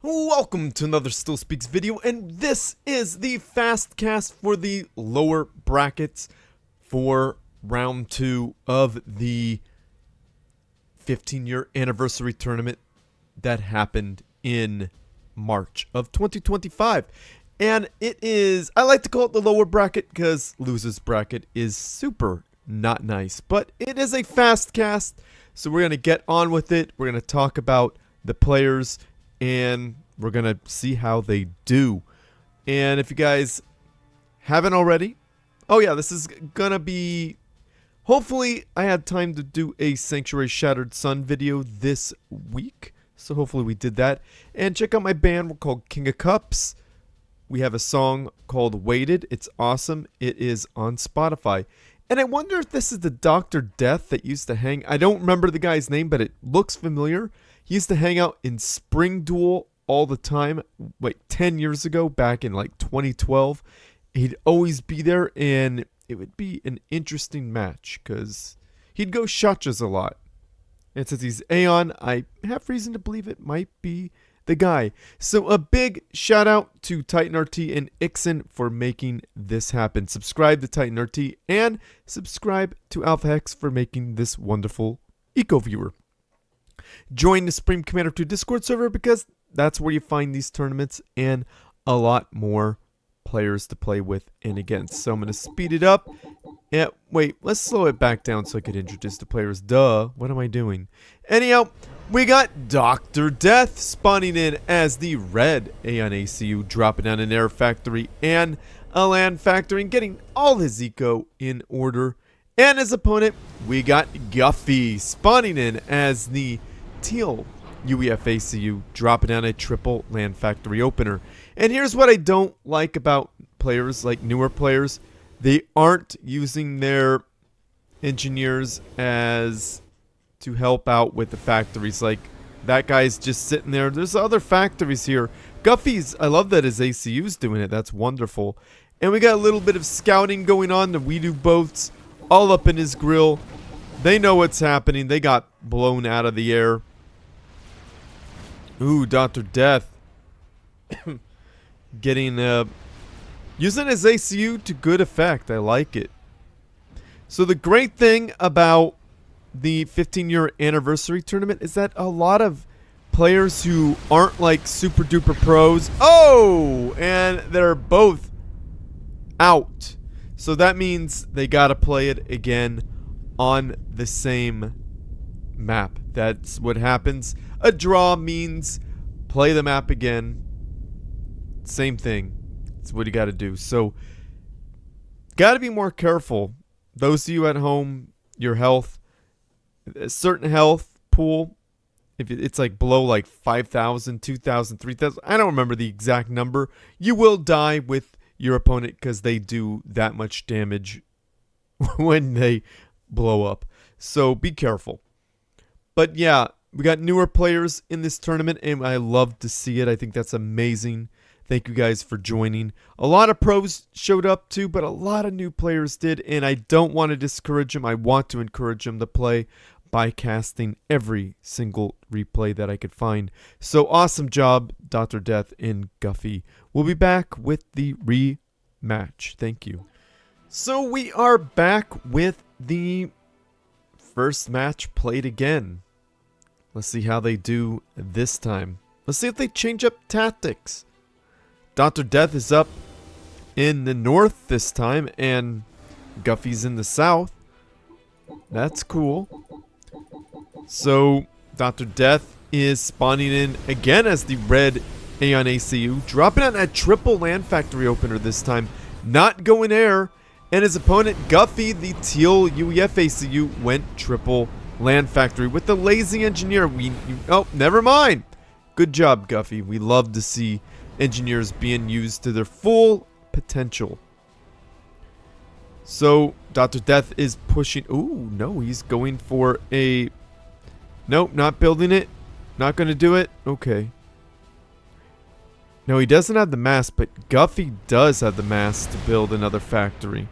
Welcome to another Still Speaks video, and this is the fast cast for the lower brackets for round 2 of the 15-year anniversary tournament that happened in March of 2025. And it is, I like to call it the lower bracket because loser's bracket is super not nice, but it is a fast cast, so we're going to get on with it. We're going to talk about the players and we're going to see how they do. And if you guys haven't already, oh yeah, this is going to be, hopefully I had time to do a Sanctuary Shattered Sun video this week. So hopefully we did that. And check out my band, we're called King of Cups. We have a song called Waited. It's awesome. It is on Spotify. And I wonder if this is the Dr. Death that used to hang, I don't remember the guy's name, but it looks familiar. He used to hang out in Spring Duel all the time, like 10 years ago, back in like 2012. He'd always be there, and it would be an interesting match, because he'd go Shachas a lot. And since he's Aeon, I have reason to believe it might be the guy. So a big shout out to Titan RT and Ixen for making this happen. Subscribe to Titan RT, and subscribe to Alpha Hex for making this wonderful Eco Viewer. Join the Supreme Commander 2 Discord server because that's where you find these tournaments and a lot more players to play with and against. So I'm going to speed it up. Yeah, wait, let's slow it back down so I could introduce the players. Duh, what am I doing? Anyhow, we got Dr. Death spawning in as the red Aeon ACU, dropping down an air factory and a land factory and getting all his eco in order. And his opponent, we got Guffy spawning in as the teal UEF ACU, dropping down a triple land factory opener. And here's what I don't like about players, like newer players. They aren't using their engineers as to help out with the factories. Like, that guy's just sitting there. There's other factories here. Guffy's, I love that his ACU's doing it. That's wonderful. And we got a little bit of scouting going on. The We Do boats all up in his grill. They know what's happening. They got blown out of the air. Ooh, Dr. Death. Getting, using his ACU to good effect. I like it. So the great thing about the 15-year anniversary tournament is that a lot of players who aren't like super duper pros, and they're both out. So that means they gotta play it again on the same map. That's what happens. A draw means play the map again. Same thing. That's what you gotta do. So, gotta be more careful. Those of you at home, your health, a certain health pool, if it's like below like 5,000, 2,000, 3,000, I don't remember the exact number, you will die with your opponent because they do that much damage when they blow up. So be careful. But yeah, we got newer players in this tournament and I love to see it. I think that's amazing. Thank you guys for joining. A lot of pros showed up too, but a lot of new players did, and I don't want to discourage them. I want to encourage them to play by casting every single replay that I could find. So awesome job, Dr. Death and Guffy. We'll be back with the rematch. Thank you. So we are back with the first match played again. Let's see how they do this time. Let's see if they change up tactics. Dr. Death is up in the north this time, and Guffy's in the south. That's cool. So, Dr. Death is spawning in again as the red Aeon ACU, dropping on a triple land factory opener this time, not going air, and his opponent Guffy, the teal UEF ACU, went triple land factory with the lazy engineer. Oh, never mind. Good job, Guffy. We love to see engineers being used to their full potential. So, Dr. Death is pushing. Ooh, no, he's going for a... Nope, not building it. Not going to do it. Okay. No, he doesn't have the mass, but Guffy does have the mass to build another factory.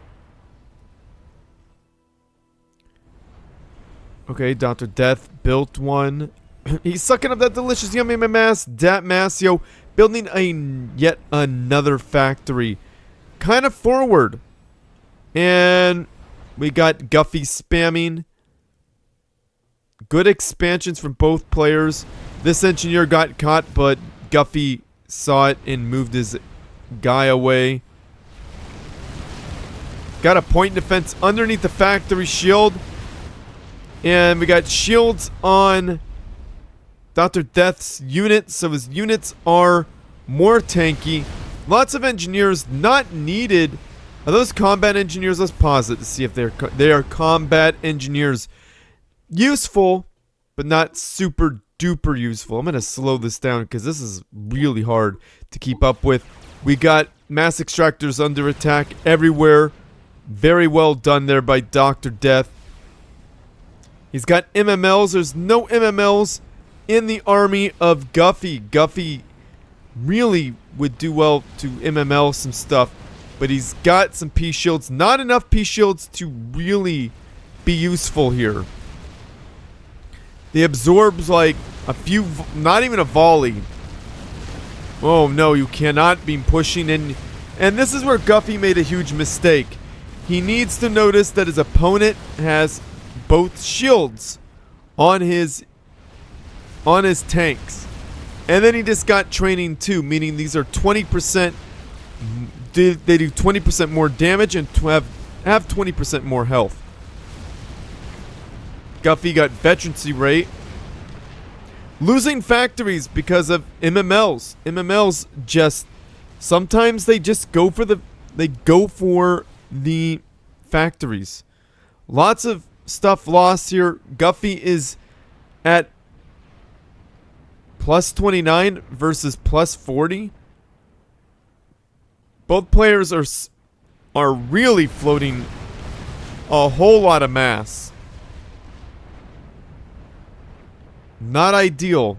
Okay, Dr. Death built one. He's sucking up that delicious yummy mass. Masio building yet another factory. Kind of forward. And we got Guffy spamming. Good expansions from both players. This engineer got caught, but Guffy saw it and moved his guy away. Got a point defense underneath the factory shield. And we got shields on Dr. Death's units, so his units are more tanky. Lots of engineers not needed. Are those combat engineers? Let's pause it to see if they are combat engineers. Useful, but not super duper useful. I'm going to slow this down because this is really hard to keep up with. We got mass extractors under attack everywhere. Very well done there by Dr. Death. He's got MMLs. There's no MMLs in the army of Guffy. Guffy really would do well to MML some stuff, but he's got some P-shields. Not enough P-shields to really be useful here. They absorbs like a few, not even a volley. Oh no, you cannot be pushing in. And this is where Guffy made a huge mistake. He needs to notice that his opponent has both shields on his tanks. And then he just got training too, meaning these are 20%. They do 20% more damage and have 20% more health. Guffy got veterancy rate. Losing factories because of MMLs. MMLs just sometimes they just go for the factories. Lots of stuff lost here. Guffy is at plus 29 versus plus 40. Both players are really floating a whole lot of mass. Not ideal.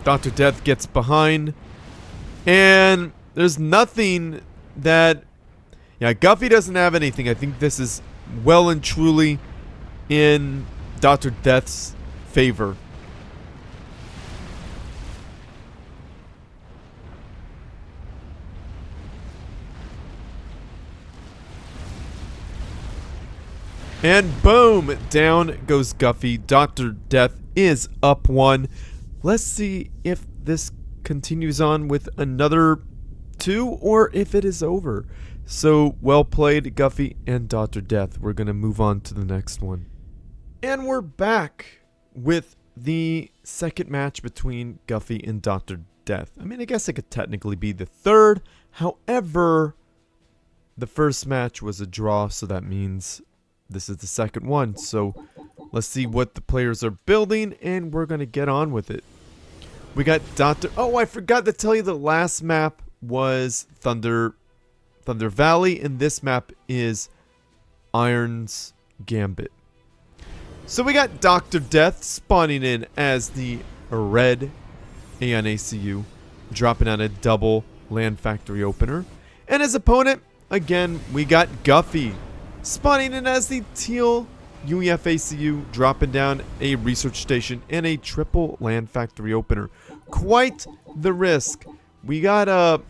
Dr. Death gets behind. And there's nothing that... Yeah, Guffy doesn't have anything. I think this is well and truly in Dr. Death's favor. And boom! Down goes Guffy. Dr. Death is up 1. Let's see if this continues on with another 2 or if it is over. So, well played, Guffy and Dr. Death. We're going to move on to the next one. And we're back with the second match between Guffy and Dr. Death. I mean, I guess it could technically be the third. However, the first match was a draw, so that means this is the second one. So, let's see what the players are building, and we're going to get on with it. We got Dr. Oh, I forgot to tell you the last map was Thunder Valley, and this map is Iron's Gambit. So we got Dr. Death spawning in as the red ANACU, dropping out a double land factory opener. And his opponent, again, we got Guffy spawning in as the teal UEF-ACU, dropping down a research station and a triple land factory opener. Quite the risk. We got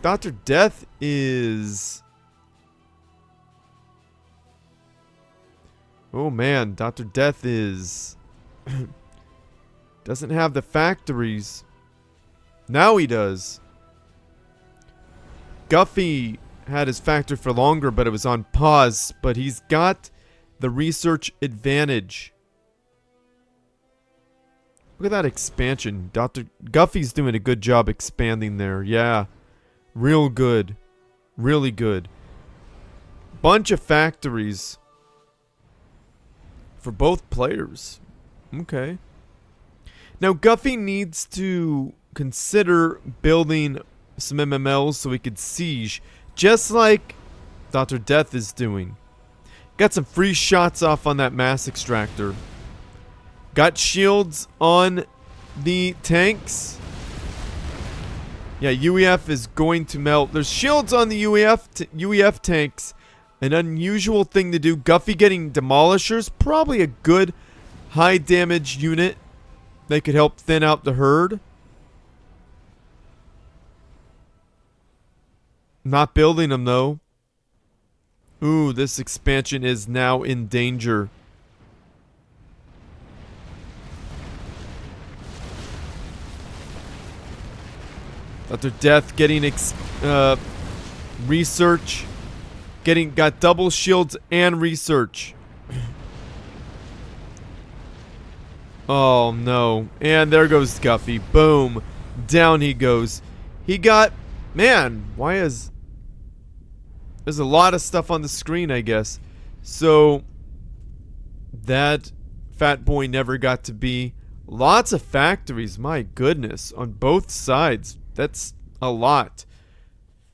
Dr. Death is... Oh man, Dr. Death is... doesn't have the factories. Now he does. Guffy had his factory for longer, but it was on pause. But he's got the research advantage. Look at that expansion. Dr. Guffy's doing a good job expanding there. Yeah. Real good. Really good. Bunch of factories for both players. Okay. Now, Guffy needs to consider building some MMLs so he could siege, just like Dr. Death is doing. Got some free shots off on that mass extractor. Got shields on the tanks. Yeah, UEF is going to melt. There's shields on the UEF tanks. An unusual thing to do. Guffy getting demolishers. Probably a good high damage unit. They could help thin out the herd. Not building them, though. Ooh, this expansion is now in danger. Dr. Death getting research. Got double shields and research. Oh, no. And there goes Guffey. Boom. Down he goes. He got... Man, why is... There's a lot of stuff on the screen, I guess. So, that fat boy never got to be. Lots of factories, my goodness, on both sides. That's a lot.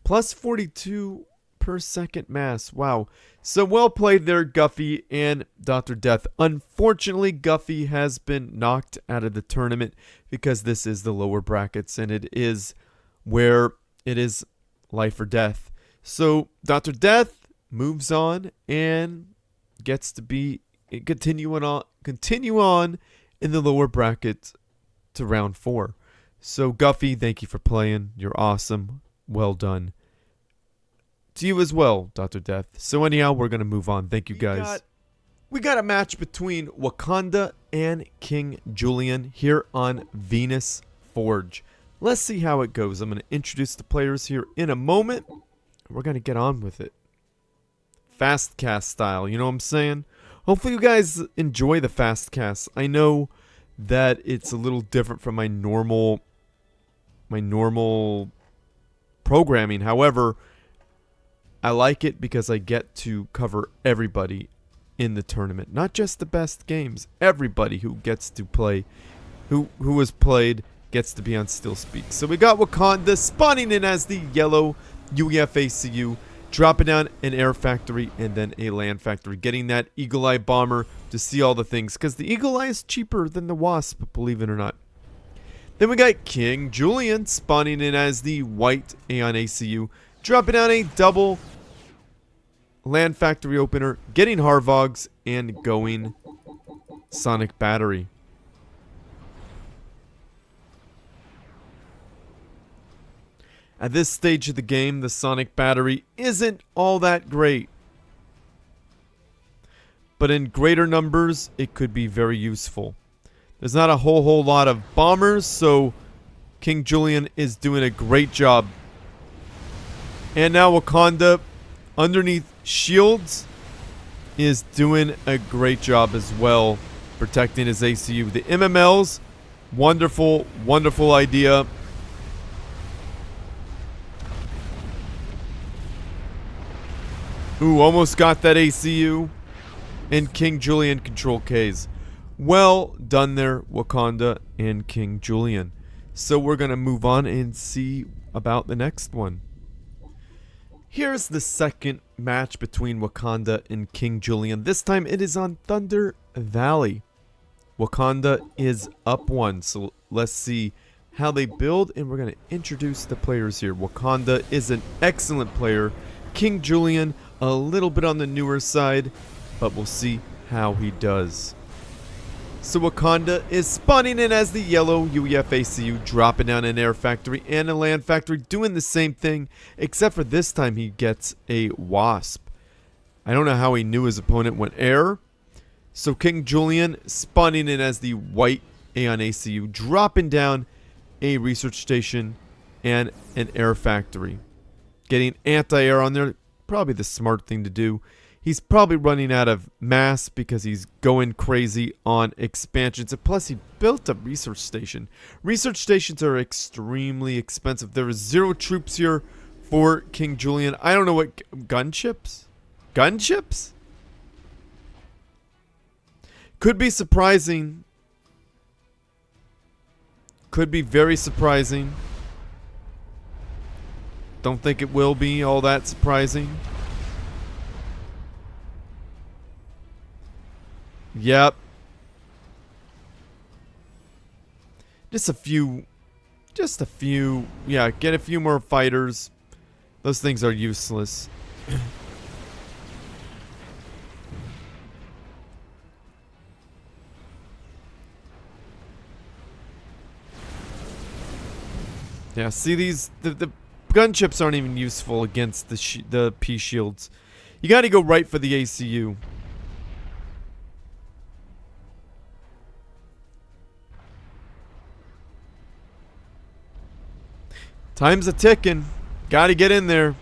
Plus 42 per second mass. Wow. So well played there, Guffey and Dr. Death. Unfortunately, Guffey has been knocked out of the tournament because this is the lower brackets and it is where it is life or death. So Dr. Death moves on and gets to be continue on in the lower bracket to round 4. So Guffey, thank you for playing. You're awesome. Well done. To you as well, Dr. Death. So anyhow, we're going to move on. Thank you guys. We got a match between Wakanda and King Julian here on Venus Forge. Let's see how it goes. I'm going to introduce the players here in a moment. We're going to get on with it. Fast cast style, you know what I'm saying? Hopefully you guys enjoy the fast cast. I know that it's a little different from my normal programming. However, I like it because I get to cover everybody in the tournament. Not just the best games. Everybody who gets to play, who has played, gets to be on Still Speak. So we got Wakanda spawning in as the yellow UEFACU, dropping down an air factory and then a land factory, getting that Eagle Eye bomber to see all the things, because the Eagle Eye is cheaper than the Wasp, believe it or not. Then we got King Julian spawning in as the white Aeon ACU, dropping down a double land factory opener, getting Harvogs, and going Sonic Battery. At this stage of the game, the Sonic Battery isn't all that great. But in greater numbers, it could be very useful. There's not a whole lot of bombers, so King Julian is doing a great job. And now Wakanda, underneath shields, is doing a great job as well, protecting his ACU. The MMLs, wonderful, wonderful idea. Ooh, almost got that ACU. And King Julian control Ks. Well done there, Wakanda and King Julian. So we're going to move on and see about the next one. Here's the second match between Wakanda and King Julian. This time it is on Thunder Valley. Wakanda is up 1, so let's see how they build, and we're going to introduce the players here. Wakanda is an excellent player. King Julian, a little bit on the newer side, but we'll see how he does. So Wakanda is spawning in as the yellow UEFACU, dropping down an air factory and a land factory, doing the same thing, except for this time he gets a Wasp. I don't know how he knew his opponent went air. So King Julian spawning in as the white Aeon ACU, dropping down a research station and an air factory. Getting anti-air on there, probably the smart thing to do. He's probably running out of mass because he's going crazy on expansions. And plus, he built a research station. Research stations are extremely expensive. There are 0 troops here for King Julian. I don't know what... Gunships? Gunships? Could be surprising. Could be very surprising. Don't think it will be all that surprising. Yep. Just a few. Yeah, get a few more fighters. Those things are useless. Yeah, see the gunchips aren't even useful against the P shields. You got to go right for the ACU. Time's a ticking. Got to get in there.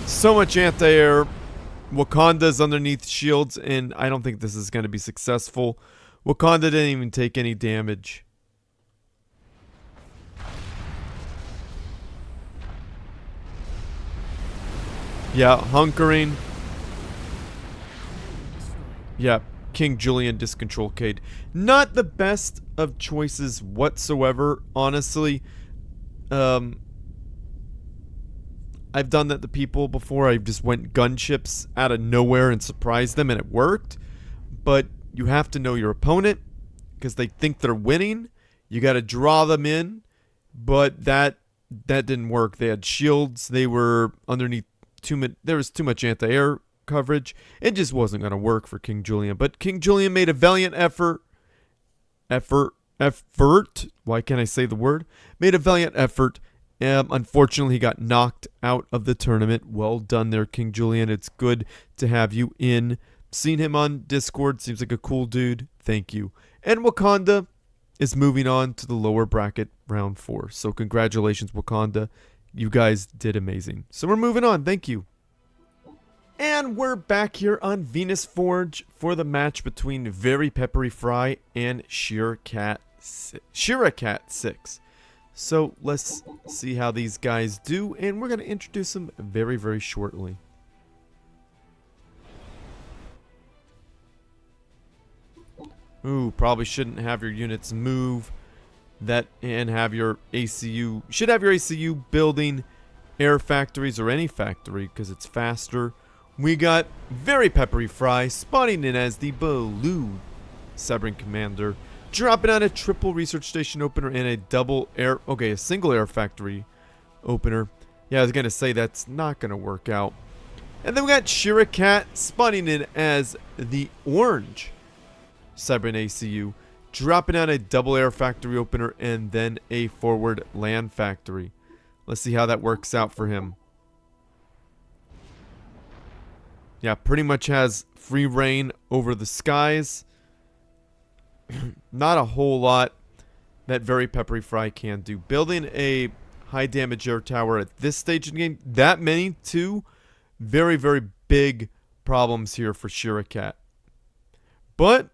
So much anti-air. Wakanda's underneath shields, and I don't think this is going to be successful. Wakanda didn't even take any damage. Yeah, hunkering. Yeah, King Julian discontrol Cade. Not the best of choices whatsoever, honestly. I've done that to people before. I just went gunships out of nowhere and surprised them, and it worked. But you have to know your opponent because they think they're winning. You got to draw them in, but that didn't work. They had shields. They were underneath there was too much anti-air coverage. It just wasn't going to work for King Julian. But King Julian made a valiant effort. Why can't I say the word? Made a valiant effort. Unfortunately, he got knocked out of the tournament. Well done there, King Julian. It's good to have you in. Seen him on Discord. Seems like a cool dude. Thank you. And Wakanda is moving on to the lower bracket round 4. So congratulations, Wakanda. You guys did amazing. So we're moving on. Thank you. And we're back here on Venus Forge for the match between Very Peppery Fry and Shiracat 6. So let's see how these guys do, and we're going to introduce them very, very shortly. Ooh, probably shouldn't have your units move that and have your ACU. Should have your ACU building air factories or any factory because it's faster. We got Very Peppery Fry spawning in as the Blue Sebring Commander, dropping out a triple research station opener and a single air factory opener. Yeah, I was gonna say that's not gonna work out. And then we got Shiracat spawning in as the orange Sebring ACU, dropping out a double air factory opener and then a forward land factory. Let's see how that works out for him. Yeah, pretty much has free reign over the skies. Not a whole lot that Very Peppery Fry can do. Building a high damage air tower at this stage in the game, that many too, very, very big problems here for Shiracat. But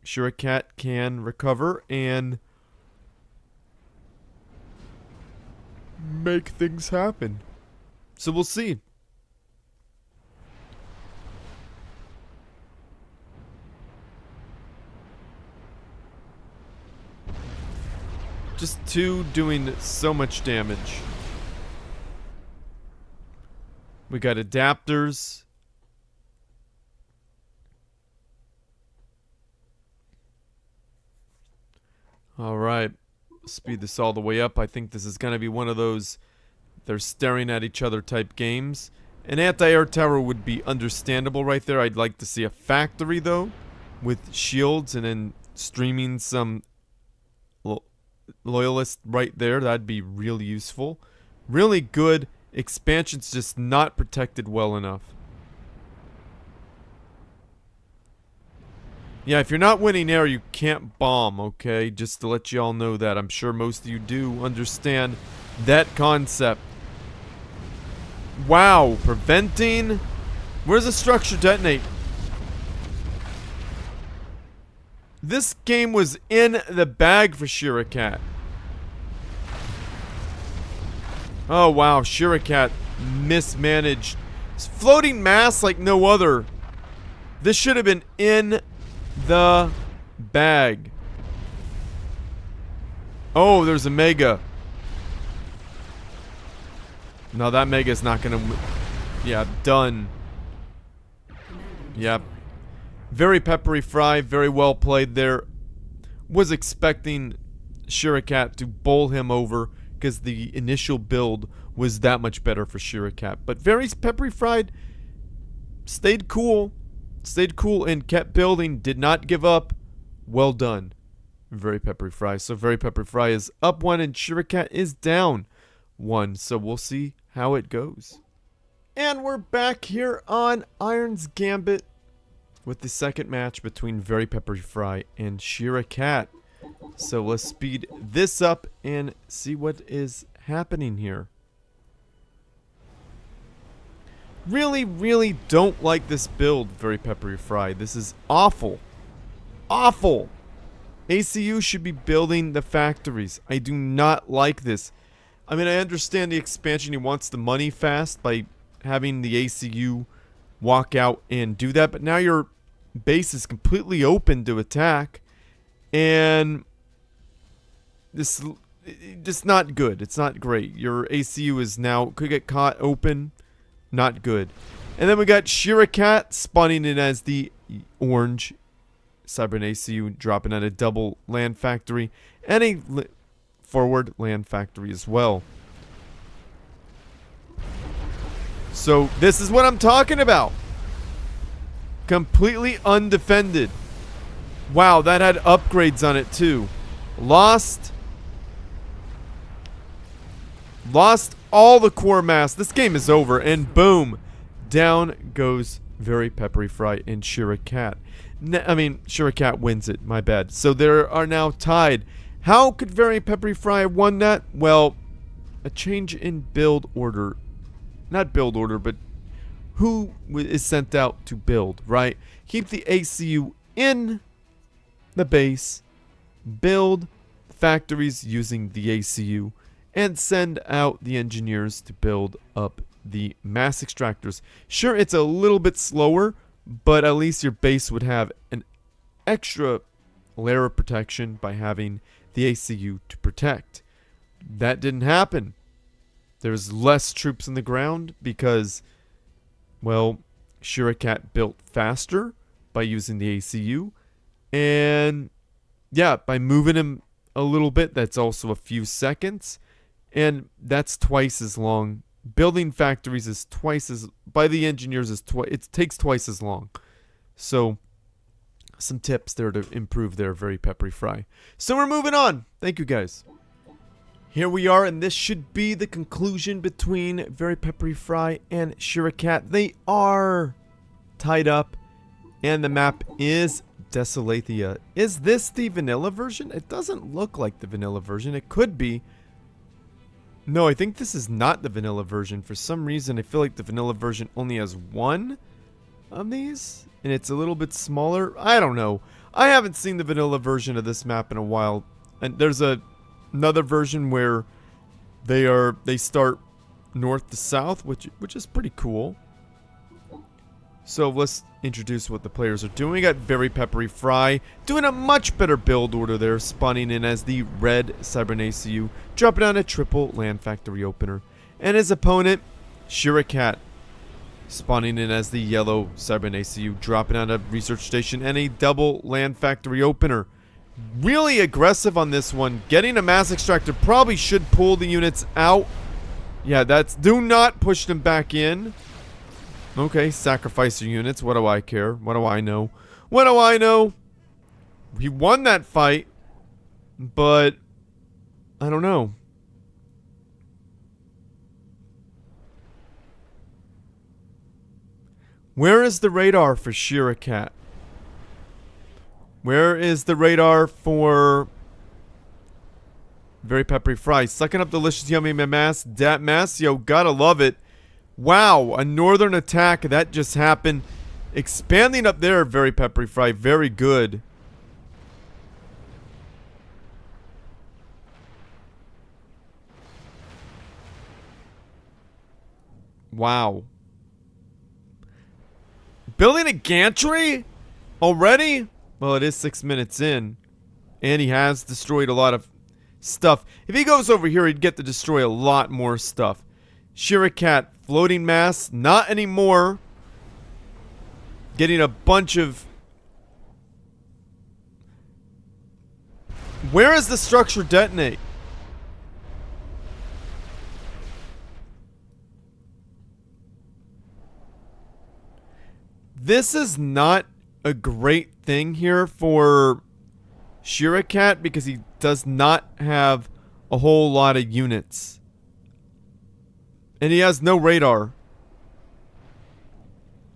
Shiracat can recover and make things happen. So we'll see. Just two doing so much damage. We got adapters. Alright. Speed this all the way up. I think this is going to be one of those they're staring at each other type games. An anti-air tower would be understandable right there. I'd like to see a factory though with shields and then streaming some loyalist right there. That'd be really useful. Really good. Expansion's just not protected well enough. Yeah, if you're not winning air, you can't bomb, okay? Just to let you all know that. I'm sure most of you do understand that concept. Wow, preventing... Where's the structure detonate? This game was in the bag for Shiracat. Oh wow, Shiracat mismanaged. Floating mass like no other. This should have been in the bag. Oh, there's a mega. No, that mega's not gonna... Yeah, done. Yep. Very Peppery Fry, very well played there. Was expecting Shiracat to bowl him over because the initial build was that much better for Shiracat. But Very Peppery Fry stayed cool and kept building, did not give up. Well done, Very Peppery Fry. So Very Peppery Fry is up 1 and Shurikat is down 1. So we'll see how it goes. And we're back here on Iron's Gambit with the second match between Very Peppery Fry and Shurikat. So let's speed this up and see what is happening here. Really don't like this build, Very Peppery Fry. This is awful. Awful. ACU should be building the factories. I do not like this. I mean, I understand the expansion. He wants the money fast by having the ACU walk out and do that, but now your base is completely open to attack, and this just not good. It's not great. Your ACU is now could get caught open, not good. And then we got Shurikat spawning in as the orange Cybern ACU, dropping at a double land factory and a forward land factory as well. So this is what I'm talking about. Completely undefended. Wow, that had upgrades on it too. Lost all the core mass. This game is over, and boom, down goes Very Peppery Fry and Shurikat. Shurikat wins it, my bad. So they are now tied. How could Very Peppery Fry have won that? Well, a change in build order. Not build order, but who is sent out to build, right? Keep the ACU in the base, build factories using the ACU, and send out the engineers to build up the mass extractors. Sure, it's a little bit slower, but at least your base would have an extra layer of protection by having the ACU to protect. That didn't happen. There's less troops on the ground because, well, Shurikat built faster by using the ACU. And, yeah, by moving him a little bit, that's also a few seconds. And that's twice as long. Building factories is twice as, by the engineers, it takes twice as long. So, some tips there to improve their Very Peppery Fry. So we're moving on. Thank you, guys. Here we are, and this should be the conclusion between Very Peppery Fry and Shurikat. They are tied up, and the map is Desolathia. Is this the vanilla version? It doesn't look like the vanilla version. It could be. No, I think this is not the vanilla version. For some reason, I feel like the vanilla version only has one of these, and it's a little bit smaller. I don't know. I haven't seen the vanilla version of this map in a while. And there's another version where they start north to south, which is pretty cool. So let's introduce what the players are doing. We got Very Peppery Fry doing a much better build order there, spawning in as the red Cybern ACU, dropping down a triple land factory opener. And his opponent, Shurikat, spawning in as the yellow Cybern ACU, dropping down a research station and a double land factory opener. Really aggressive on this one. Getting a mass extractor probably should pull the units out. Yeah, do not push them back in. Okay, sacrifice your units. What do I care? What do I know? What do I know? He won that fight, but I don't know. Where is the radar for Shurikat? Where is the radar for Very Peppery Fry? Sucking up delicious yummy mass. Dat mass, yo, gotta love it. Wow, a northern attack that just happened. Expanding up there, Very Peppery Fry, very good. Wow. Building a gantry? Already? Well, it is 6 minutes in. And he has destroyed a lot of stuff. If he goes over here, he'd get to destroy a lot more stuff. Shurikat, floating mass, not anymore. Getting a bunch of... Where is the structure detonate? This is not a great thing here for Shirakat because he does not have a whole lot of units. And he has no radar.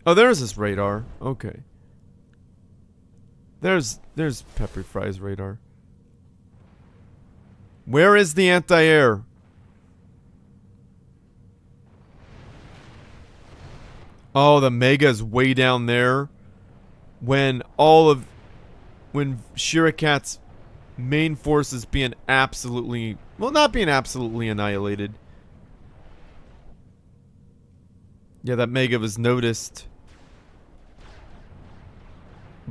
Oh, there's his radar. Okay. There's Peppery Fry's radar. Where is the anti-air? Oh, the Mega is way down there. When Shirakat's main force is being absolutely, well, not being absolutely annihilated. Yeah, that Mega was noticed.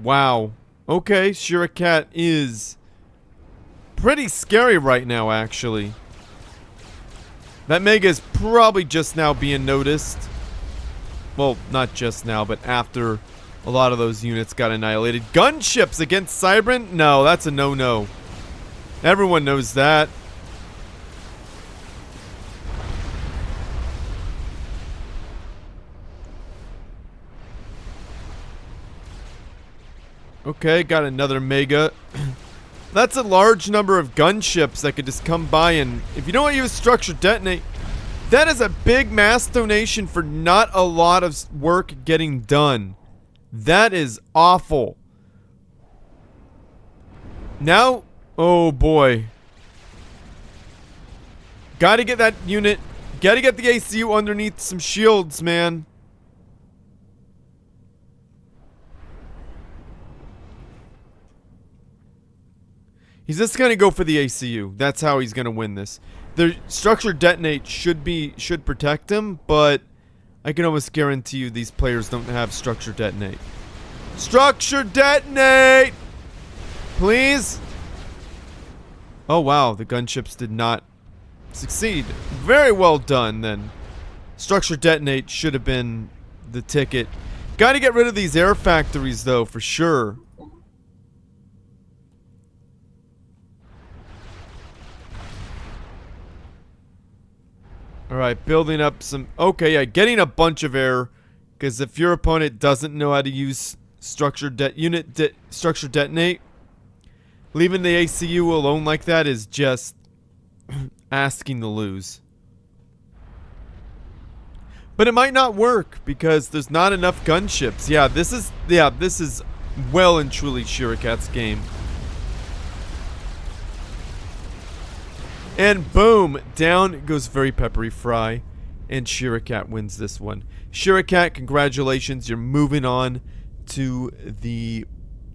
Wow. Okay, Shirakat is pretty scary right now, actually. That Mega is probably just now being noticed. Well, not just now, but after a lot of those units got annihilated. Gunships against Cybran? No, that's a no-no. Everyone knows that. Okay, got another Mega. That's a large number of gunships that could just come by, and if you don't use structure detonate, that is a big mass donation for not a lot of work getting done. That is awful. Now, oh boy. Gotta get that unit, gotta get the ACU underneath some shields, man. He's just gonna go for the ACU. That's how he's gonna win this. The structure detonate should protect him, but I can almost guarantee you these players don't have structure detonate. Structure detonate! Please? Oh wow, the gunships did not succeed. Very well done then. Structure detonate should have been the ticket. Gotta get rid of these air factories though, for sure. Alright, building up some... Okay, yeah, getting a bunch of air. Because if your opponent doesn't know how to use structure detonate, leaving the ACU alone like that is just asking to lose. But it might not work because there's not enough gunships. Yeah, this is well and truly Shirakat's game. And boom, down goes Very Peppery Fry, and Shirakat wins this one. Shirakat, congratulations, you're moving on to the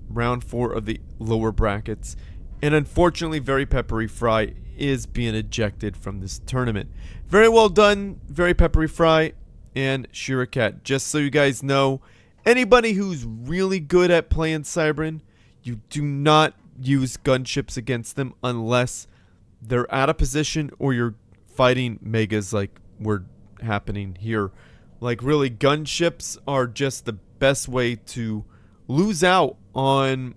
round 4 of the lower brackets. And unfortunately, Very Peppery Fry is being ejected from this tournament. Very well done, Very Peppery Fry and Shirakat. Just so you guys know, anybody who's really good at playing Cybran, you do not use gunships against them unless they're out of position or you're fighting Megas like we're happening here. Like really, gunships are just the best way to lose out on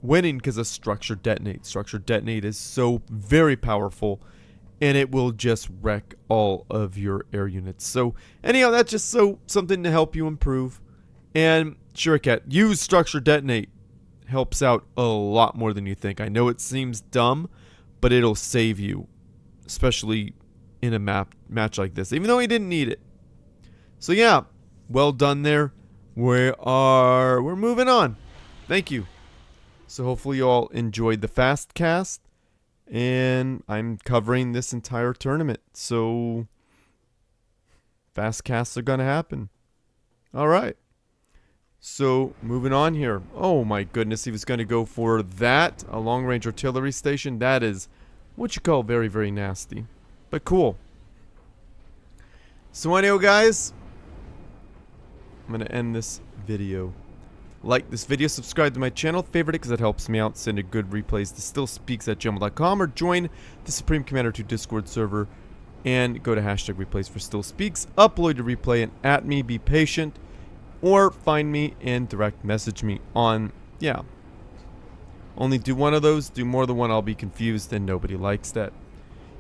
winning because of structure detonate. Structure detonate is so very powerful and it will just wreck all of your air units. So anyhow, that's just something to help you improve. And Shirakat, use structure detonate. Helps out a lot more than you think. I know it seems dumb, but it'll save you, especially in a match like this, even though he didn't need it. So yeah, well done there. We're moving on. Thank you. So hopefully you all enjoyed the fast cast, and I'm covering this entire tournament, so fast casts are gonna happen. All right. So, moving on here. Oh my goodness, he was going to go for that. A long-range artillery station. That is what you call very, very nasty. But cool. So anyhow, guys, I'm going to end this video. Like this video, subscribe to my channel, favorite it because it helps me out. Send a good replays to stillspeaks@gmail.com or join the Supreme Commander 2 Discord server and go to #replays for stillspeaks. Upload your replay and at me, be patient. Or find me and direct message me on, yeah. Only do one of those, do more than one, I'll be confused and nobody likes that.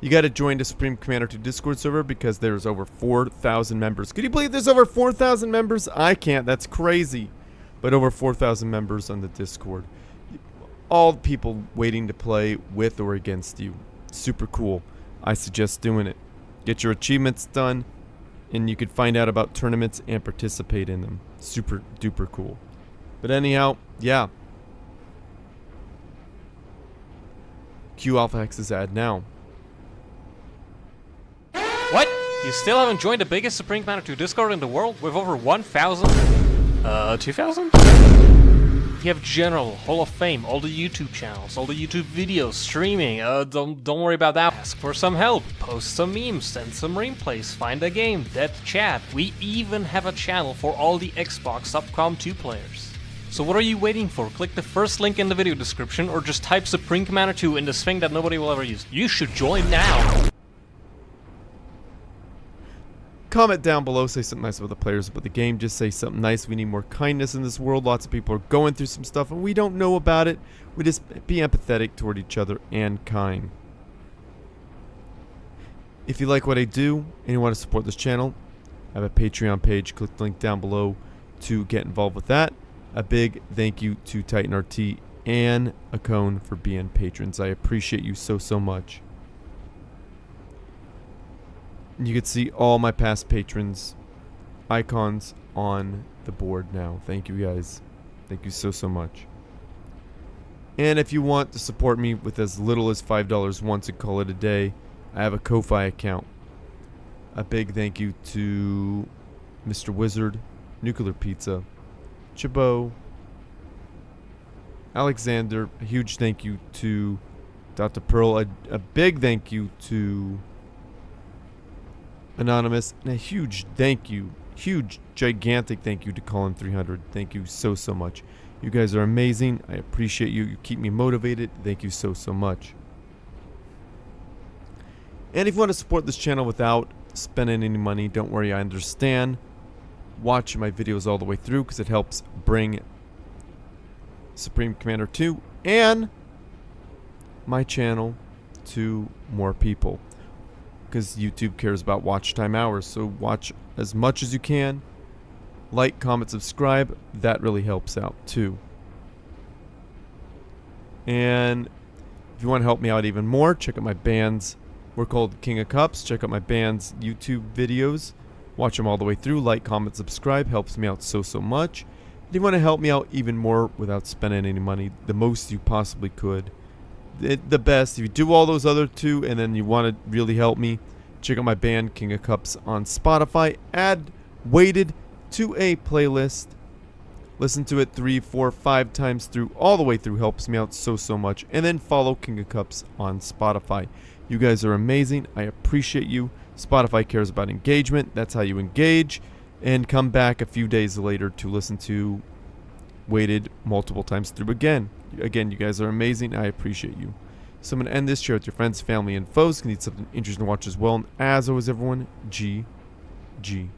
You gotta join the Supreme Commander 2 Discord server because there's over 4,000 members. Could you believe there's over 4,000 members? I can't, that's crazy. But over 4,000 members on the Discord. all the people waiting to play with or against you. Super cool. I suggest doing it. Get your achievements done, and you can find out about tournaments and participate in them. Super duper cool. But anyhow, yeah. Q Alpha Hex's ad now. What? You still haven't joined the biggest Supreme Commander 2 Discord in the world with over 1,000? 2,000? You have General, Hall of Fame, all the YouTube channels, all the YouTube videos, streaming. Don't worry about that. Ask for some help, post some memes, send some replays, find a game, death chat. We even have a channel for all the Xbox Subcom 2 players. So what are you waiting for? Click the first link in the video description or just type Supreme Commander 2 in this thing that nobody will ever use. You should join now! Comment down below, say something nice about the players, about the game. Just say something nice. We need more kindness in this world. Lots of people are going through some stuff and we don't know about it. We just be empathetic toward each other and kind. If you like what I do and you want to support this channel, I have a Patreon page. Click the link down below to get involved with that. A big thank you to Titan RT and Akone for being patrons. I appreciate you so much. You can see all my past patrons icons on the board now. Thank you guys. Thank you so much. And if you want to support me with as little as $5 once and call it a day, I have a Ko-Fi account. A big thank you to Mr. Wizard, Nuclear Pizza, Chabot, Alexander. A huge thank you to Dr. Pearl. A big thank you to Anonymous, and a huge thank you, gigantic thank you to Colin 300. Thank you so much. You guys are amazing. I appreciate you. You keep me motivated. Thank you so much. And if you want to support this channel without spending any money, don't worry, I understand. Watch my videos all the way through because it helps bring Supreme Commander 2 and my channel to more people. Because YouTube cares about watch time hours, so watch as much as you can. Like, comment, subscribe. That really helps out too. And if you want to help me out even more, check out my bands. We're called King of Cups. Check out my band's YouTube videos. Watch them all the way through. Like, comment, subscribe. Helps me out so much. If you want to help me out even more without spending any money, the most you possibly could, the best, if you do all those other two and then you want to really help me, check out my band King of Cups on Spotify. Add Weighted to a playlist. Listen to it 3, 4, 5 times through, all the way through. Helps me out so much. And then follow King of Cups on Spotify. You guys are amazing. I appreciate you. Spotify cares about engagement. That's how you engage. And come back a few days later to listen to Weighted multiple times through again. Again, you guys are amazing. I appreciate you. So I'm going to end this. Share with your friends, family, and foes. You need something interesting to watch as well. And as always, everyone, GG.